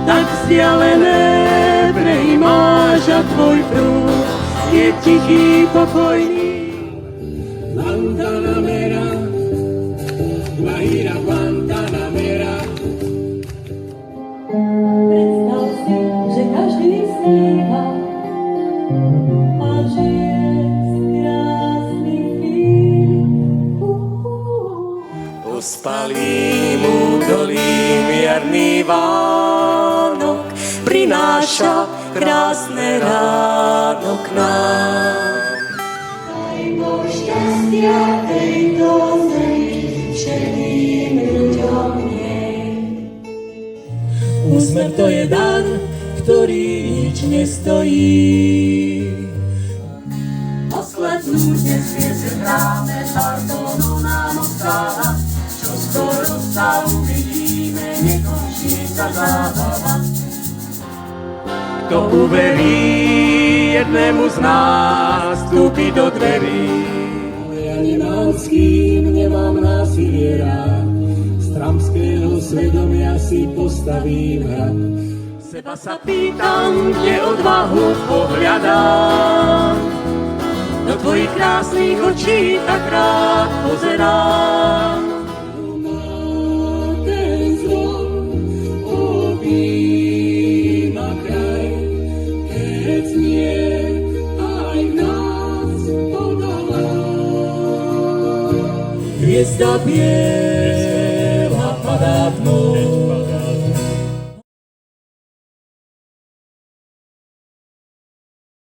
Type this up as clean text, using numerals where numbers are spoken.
tak vzdialené prejímáš a tvoj prúd je tichý, pokojný. Guantanamera, Guajira Guantanamera. Predstav si, že každý sníva a žije z krásnych chvíľ. Ospalým údolím jarný Vánok prináša krásne ráno k nám. Dajmo šťastia tejto zemi, všetkým ľuďom nej. Úsmev to je dar, ktorý nič nestojí. Oslepnúť nesmiese práve Bartolo nám ostáva, čo skoro sa uvidíme, nekončí sa zábava. Kto uverí jednému z nás, vstúpi do dverí. Ja nemám s kým, nemám násilie rád, z tramského svedomia si postavím hrad. Seba sa pýtam, kde odvahu pohľadám, do tvojich krásnych očí tak rád pozerám. Ten zvon objíma kraj, keď znie aj nás podolá. Hviezda biela padá tmou,